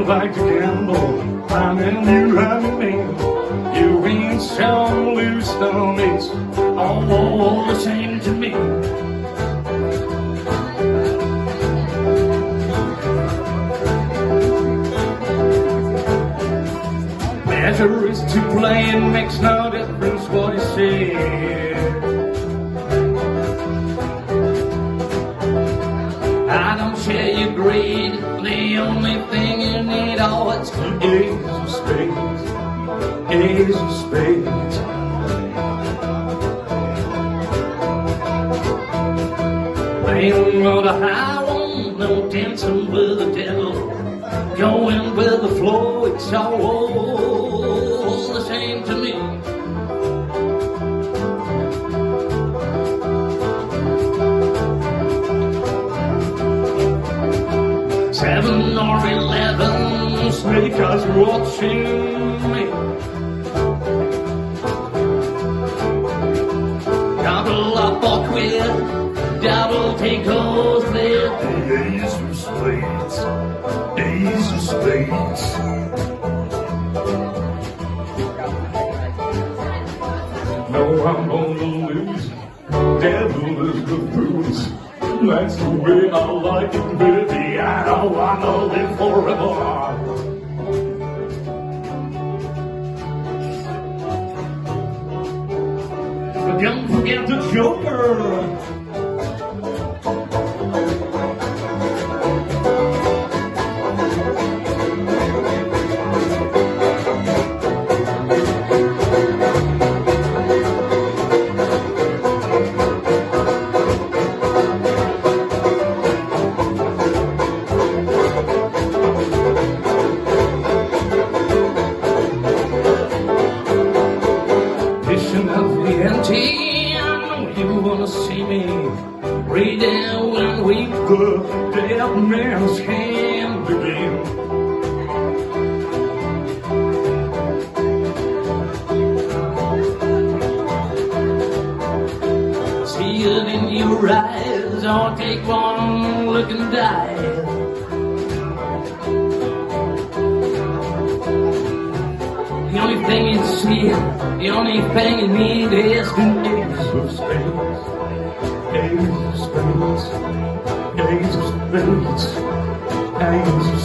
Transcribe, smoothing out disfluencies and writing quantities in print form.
like to gamble, finding you having me. You ain't some loose stone, it's all the same to me. Measure is to play and makes no difference what you say. I don't share your greed, the only thing you need, oh, it's an ace of spades, ace of spades. Playing on the high one, no dancing with the devil, going with the flow, it's all the same to me. Seven or 11 sneakers watching me. Double up or quit, double take those there. The ace of spades, ace of spades. No, I'm gonna lose. Devil is the booze. That's the way I like it, baby. I don't wanna live forever. But don't forget the Joker. I know you wanna see me right there when we the dead man's hand again. See it in your eyes, or take one look and die. The only thing you see, the only thing you need is the ace of spades, ace of spades, ace of spades, ace of spades.